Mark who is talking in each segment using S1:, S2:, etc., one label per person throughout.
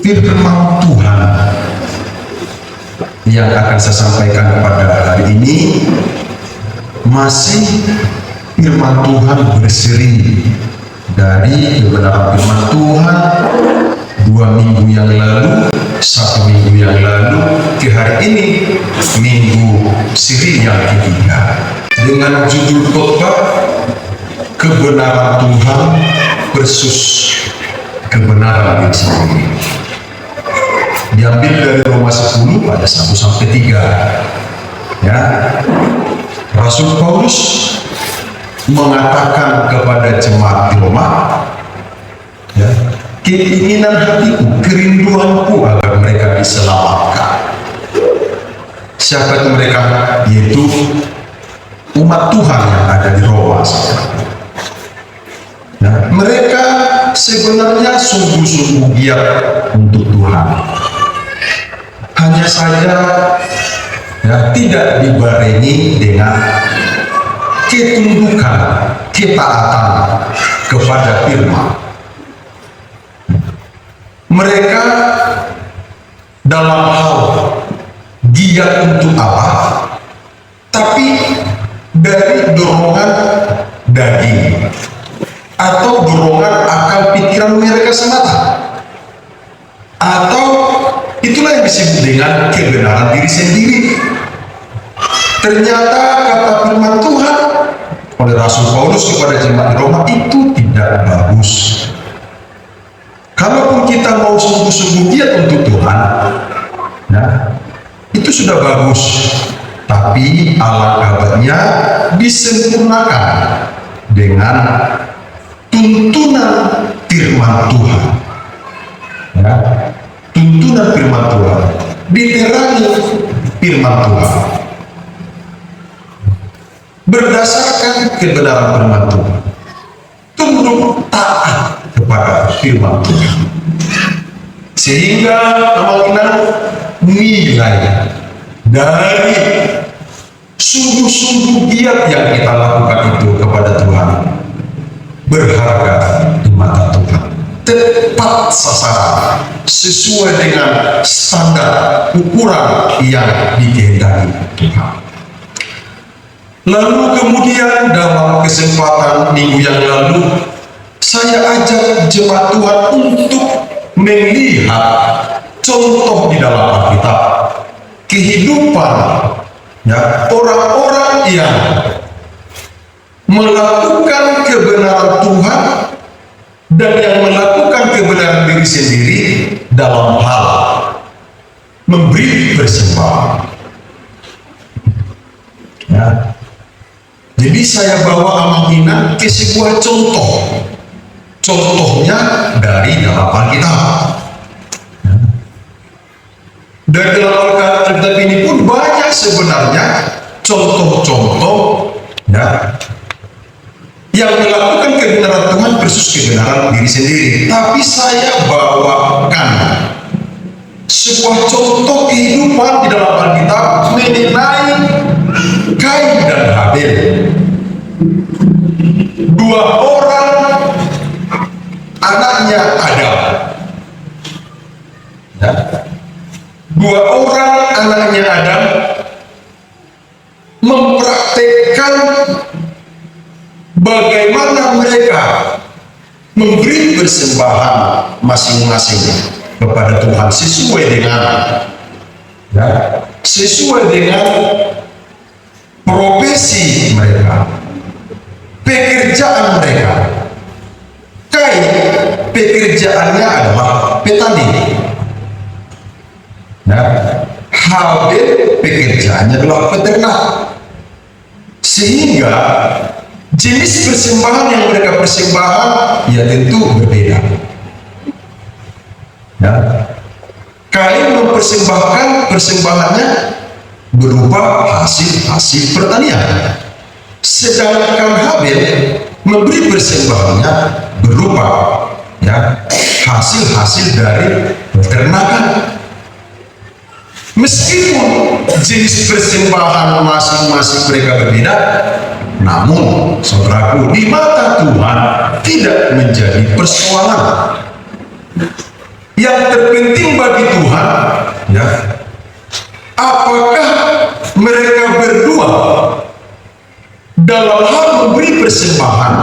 S1: Firman Tuhan yang akan saya sampaikan pada hari ini masih firman Tuhan berseri dari kebenaran firman Tuhan 2 minggu yang lalu, 1 minggu yang lalu ke hari ini, minggu seri yang ketiga, dengan judul khotbah kebenaran Tuhan versus kebenaran diri sendiri. Diambil dari Roma 10 ayat 1-3. Ya, Rasul Paulus mengatakan kepada jemaat di Roma, ya, keinginan hatiku, kerinduanku agar mereka diselamatkan. Siapa itu mereka? Yaitu umat Tuhan yang ada di Roma. Nah, mereka sebenarnya sungguh-sungguh giat untuk Tuhan. Hanya saja ya, tidak dibarengi dengan ketundukan, ketaatan kepada firman. Mereka dalam hal giat untuk Allah, tapi dari dorongan daging atau dorongan akal pikiran mereka semata, atau itulah yang disebut dengan kebenaran diri sendiri. Ternyata kata firman Tuhan oleh Rasul Paulus kepada jemaat di Roma itu tidak bagus. Kalaupun kita mau sungguh-sungguh giat untuk Tuhan, nah, itu sudah bagus, tapi alangkah baiknya disempurnakan dengan tuntunan firman Tuhan. Ya, tuntunan firman Tuhan, diterangi firman Tuhan berdasarkan kebenaran firman Tuhan, tunduk taat kepada firman Tuhan, sehingga kemungkinan nilai dari sungguh-sungguh giat yang kita lakukan itu kepada Tuhan berharga di mata Tuhan, tepat sasaran, sesuai dengan standar ukuran yang dikehendaki Tuhan. Lalu kemudian dalam kesempatan minggu yang lalu, saya ajak jemaat Tuhan untuk melihat contoh di dalam Alkitab kehidupan ya, orang-orang yang melakukan kebenaran Tuhan dan yang melakukan kebenaran diri sendiri dalam hal memberi persembahan. Ya. Jadi saya bawa amanah ke sebuah contoh. Contohnya dari dalam Alkitab. Dari dalam Alkitab ini pun banyak sebenarnya contoh-contoh ya, yang melakukan kebenaran Tuhan versus kebenaran diri sendiri. Tapi saya bawakan sebuah contoh kehidupan di dalam Alkitab mengenai Kain dan Habel. 2 orang anaknya Adam. Ya. 2 orang anaknya Adam mempraktekkan bagaimana mereka memberi persembahan masing-masing kepada Tuhan sesuai dengan ya, sesuai dengan profesi mereka, pekerjaan mereka. Kain pekerjaannya adalah petani. Nah, Habel pekerjaannya adalah peternak. Sehingga jenis persembahan yang mereka persembahkan ya tentu berbeda. Ya. Kain mempersembahkan persembahannya berupa hasil pertanian, sedangkan Habel memberi persembahannya berupa ya, hasil dari peternakan. Meskipun jenis persembahan masing-masing mereka berbeda, namun saudaraku, di mata Tuhan tidak menjadi persoalan. Yang terpenting bagi Tuhan, ya, apakah mereka berdua dalam hal memberi persembahan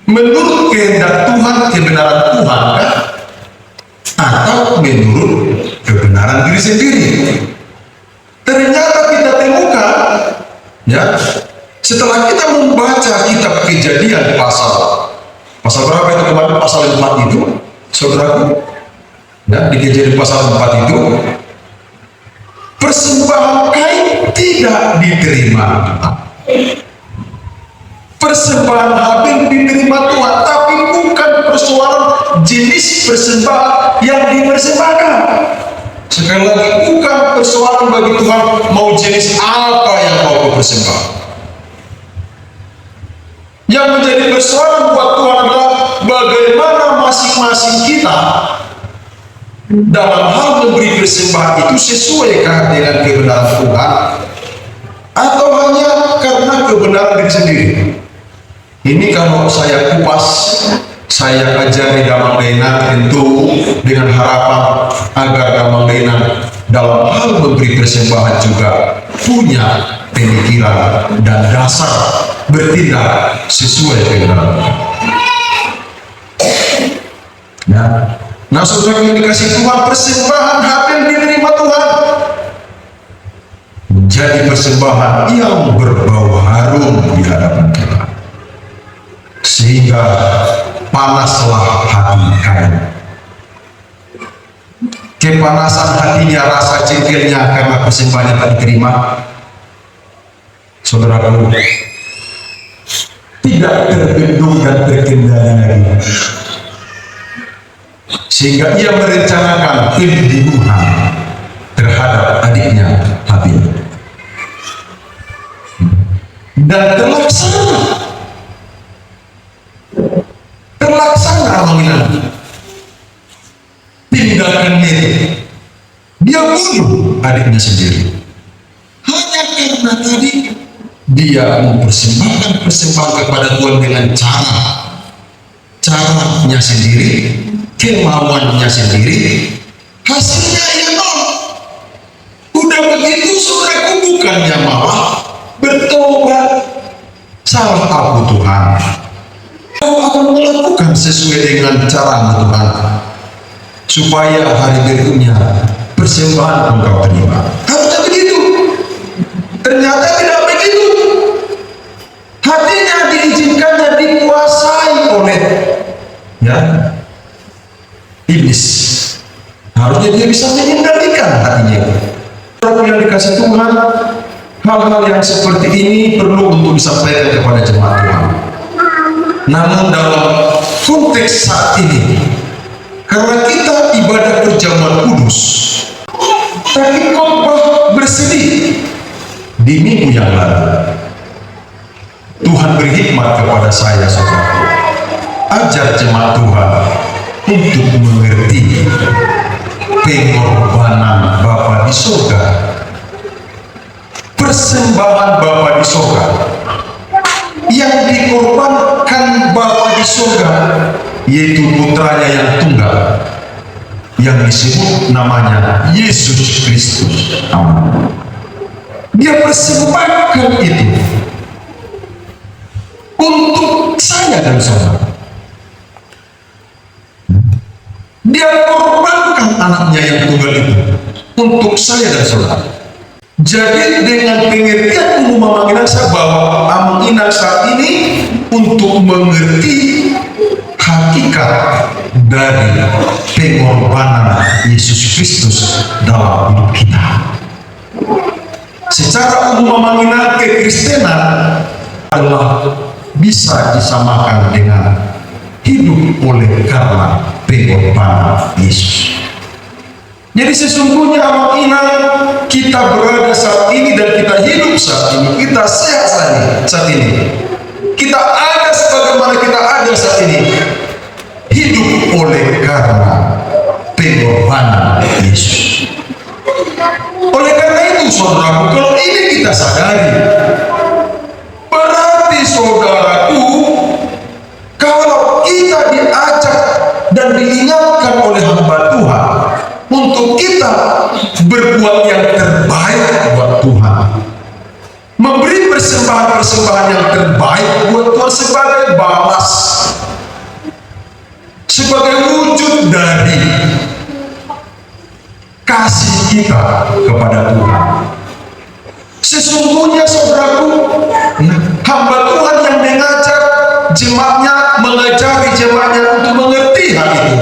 S1: menurut kehendak Tuhan, kebenaran Tuhan, kan? Atau menurut kebenaran diri sendiri. Ternyata kita temukan, ya, setelah kita membaca kitab Kejadian pasal berapa itu kemarin, pasal 4 itu, saudaraku, ya, di Kejadian pasal 4 itu, persembahan Kain tidak diterima. Persembahan Habil diterima Tuhan, tapi bukan persoalan jenis persembahan yang dipersembahkan. Sekali lagi, bukan persoalan bagi Tuhan mau jenis apa yang mau dipersembahkan. Yang menjadi persoalan buat Tuhan adalah bagaimana masing-masing kita dalam hal memberi persembahan itu sesuaikah dengan kebenaran Tuhan atau hanya karena kebenaran diri sendiri. Ini kalau saya kupas, saya ajari Damang Lena tentu dengan harapan agar Damang Lena dalam hal memberi persembahan juga punya pemikiran dan dasar bertindak sesuai dengan ya. Nah, saudara yang dikasih Tuhan, persembahan Habil diterima Tuhan menjadi persembahan yang berbau harum di hadapan Tuhan, sehingga panaslah hati Kain. Kepanasan hatinya, rasa jengkelnya karena persembahannya tak diterima, saudaraku, tidak terbendung dan terkendali lagi, sehingga ia merencanakan pembunuhan terhadap adiknya Habil, dan terlaksana panggilan tindakan itu. Dia bunuh adiknya sendiri hanya karena tadi dia mempersembahkan persembahan kepada Tuhan dengan caranya sendiri, kemauannya sendiri, hasilnya ya nol. Udah begitu, saudaraku, bukannya malah bertobat, salah aku Tuhan, aku akan melakukan sesuai dengan cara Tuhan supaya hari berikutnya persembahan engkau terima. Harusnya begitu. Ternyata tidak begitu. Hatinya diizinkannya dikuasai oleh, ya, iblis. Harusnya dia bisa mengendalikan hatinya. Orang yang dikasih Tuhan, hal-hal yang seperti ini perlu untuk disampaikan kepada jemaat Tuhan. Namun dalam konteks saat ini, karena kita ibadah perjamuan kudus, tapi khotbah bersedih di minggu yang lalu, Tuhan beri hikmat kepada saya, saudara. Ajar jemaat Tuhan untuk mengerti pengorbanan Bapa di surga, persembahan Bapa di surga, yang dikorbankan Bapa di surga, yaitu putranya yang tunggal, yang disebut namanya Yesus Kristus. Amin. Dia persembahkan itu untuk saya dan saudara. Dia korbankan anaknya yang tunggal itu untuk saya dan saudara. Jadi dengan pengertian umum Amang Inaksa bahwa Amang Inaksa ini untuk mengerti hakikat dari pengorbanan Yesus Kristus dalam hidup kita. Secara umum Amang Inaksa, kekristenan adalah bisa disamakan dengan hidup oleh karena pengorbanan Yesus. Jadi sesungguhnya Amang Inaksa, kita berada saat ini dan kita hidup saat ini, kita sehat saat ini, kita ada sebagaimana kita ada saat ini, hidup oleh karena pengorbanan Yesus. Oleh karena itu, saudaraku, kalau ini kita sadari, berarti saudaraku, kalau kita diajak diingatkan oleh hamba Tuhan untuk kita berbuat yang terbaik buat Tuhan, memberi persembahan-persembahan yang terbaik buat Tuhan sebagai balas, sebagai wujud dari kasih kita kepada Tuhan. Sesungguhnya saudaraku, hamba Tuhan yang mengajak jemaatnya, mengajari jemaatnya untuk mengerti hal itu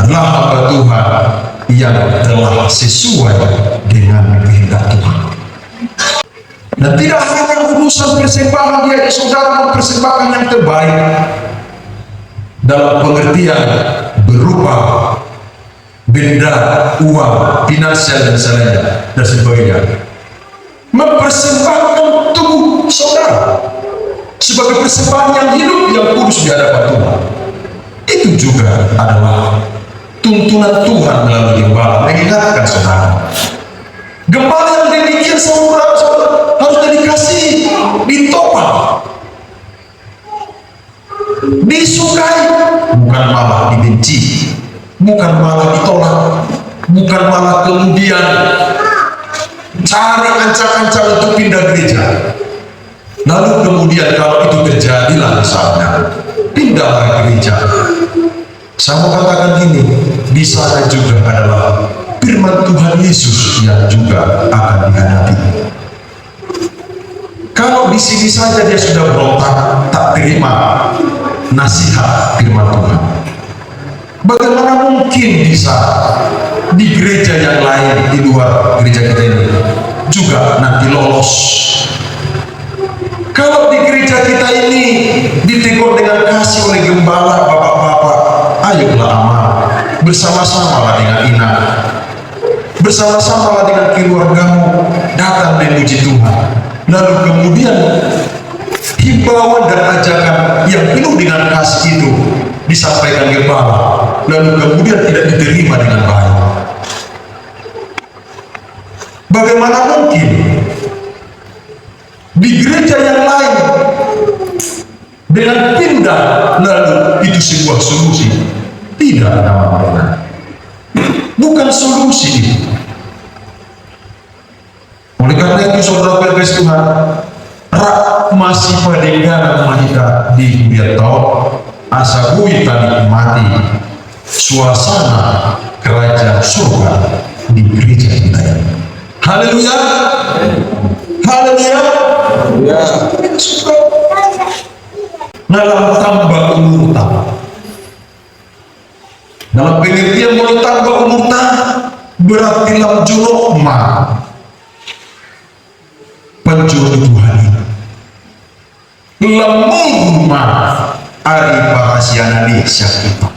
S1: adalah hamba Tuhan yang telah sesuai dengan kehendak Tuhan. Dan tidak hanya urusan persembahan, dia saudara mempersembahkan yang terbaik dalam pengertian berupa benda, uang, finansial dan sebagainya. Mempersembahkan tubuh saudara sebagai persembahan yang hidup, yang kudus di hadapan Tuhan. Itu juga adalah tuntunan Tuhan melalui gembala, mengingatkan saudara. Gembala yang demikian saudara harus dikasih, ditopang, disukai, bukan malah dibenci, bukan malah ditolak, bukan malah kemudian cari ancang-ancang untuk pindah gereja. Lalu kemudian kalau itu terjadilah misalnya pindahlah gereja. Saya mau katakan gini, di sana juga adalah firman Tuhan Yesus yang juga akan dihadapi. Kalau di sini saja dia sudah berontak, tak terima nasihat firman Tuhan, bagaimana mungkin bisa di gereja yang lain di luar gereja kita ini juga nanti lolos? Kalau di gereja kita ini ditegur dengan kasih oleh gembala, bapak-bapak, ayolah amal, bersama-samalah dengan inang, bersama-samalah dengan keluargamu, datang memuji Tuhan. Lalu kemudian himbauan dan ajakan yang penuh dengan kasih itu disampaikan gembala, lalu kemudian tidak diterima dengan baik. Bagaimana mungkin di gereja yang lain dengan pindah lalu itu sebuah solusi? Tidak, teman-teman, bukan solusi itu. Oleh karena itu saudara berkasih Tuhan, rak masih padengan mahita di biatau asabui tadi mati suasana kerajaan surga di gereja kita ini. Haleluya, haleluya. Dalam tambah umur tambah, dalam pengertian mulai tambah umur tambah berarti lam julokma penjuru Tuhan ini lemung rumah ari parasiana di kita.